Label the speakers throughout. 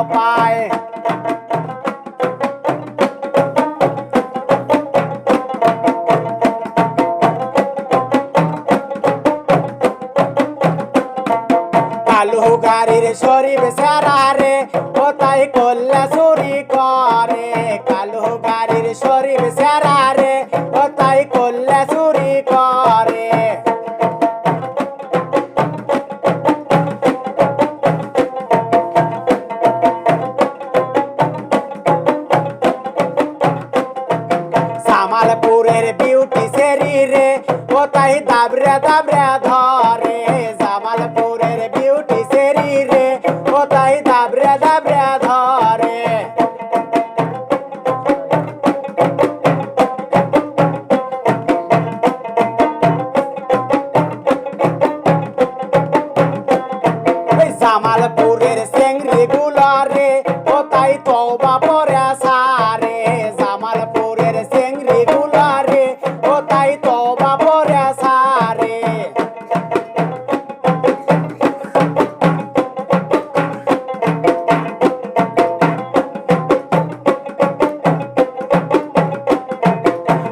Speaker 1: পায় কালু গাড়ির শরীফ সারা রে কোথায় করলে চুরি করে কালু গাড়ির শরীফ সারা রে কোথায় করলে চুরি করে জামালপুরের বিউটি সেরি রে কোথায় দাবরে দাবরে ধরে জামালপুরের বিউটি সেরি রে কোথায় দাবরে দাবরে ধরে জামালপুরের চেংড়ি গুলো রে কোথায় তওবা পরে সারে জামালপুরের চেংড়ি গুলো রে কোথায় তওবা পরে সারে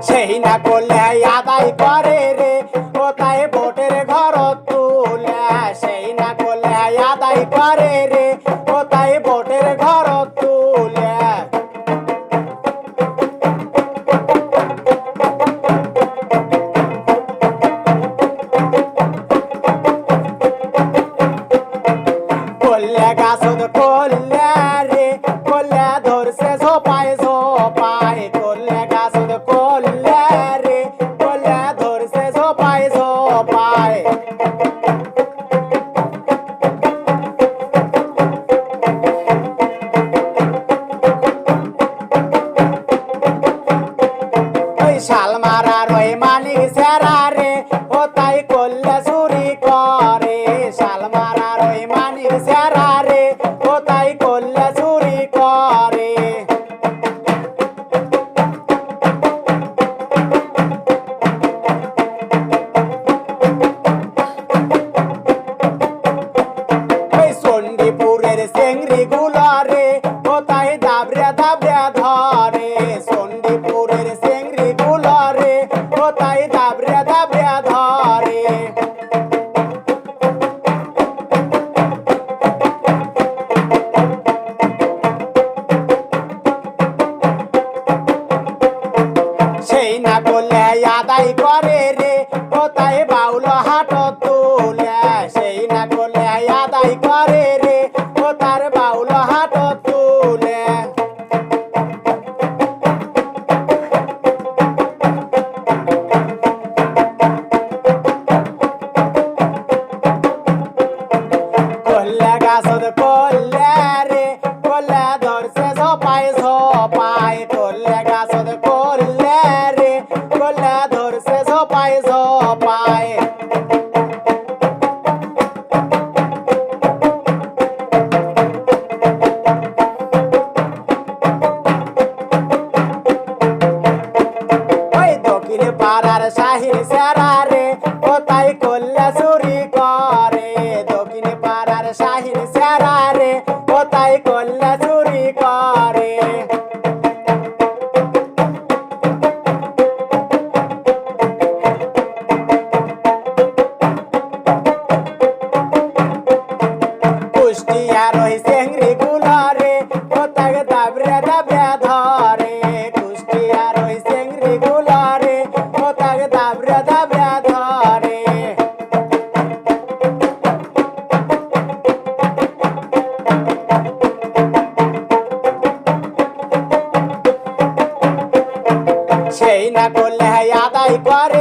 Speaker 1: সেই না করলে আদায় করে রে কোথায় ভোটের ঘর তুলে সেই না করলে আদায় করে রে কোথায় ভোটের ঘর তুলে করলে গাছত করলে রে করলে ধরছে ঝোপায় ঝোপায় করলে গাছত করলে রে করলে ধরছে ঝোপায় ঝোপায় শালমারার ওই মালিক সেরা রে কোথায় করলে চুরি করে শালমারার ওই মালিক সেরা রে কোথায় করলে চুরি করে ওই চণ্ডীপুরের চেংড়ি গুলো রে কোথায় দাবরে দাবরে ধরে চণ্ডীপুরের চেংড়ি গুলো রে কোথায় দাবরে দাবরে ধরে সেই না করলে আদায় করে রে কোথায় বাউল হাট তুলে সেই না করলে আদায় করে রে কোথার বাউল হাট তুলে করলে গাছত করলে রে করলে ধরছে ঝোপায় ঝোপায় করলে গাছত করলে রে করলে ধরছে ঝোপায় ঝোপায় ওই দক্ষিণ পাড়ার শাহির সেরা রে কোথায় করলে চুরি করে দক্ষিণ পাড়ার শাহির সেরা রে কোথায় করলে চুরি করে কুষ্টিয়ার ওই চেংড়ি গুলো রে কোথায় দাবরে দাবরে ধরে কুষ্টিয়ার ওই চেংড়ি গুলো রে কোথায় দাবরে দাবরে ধরে সেই না করলে আদায় করে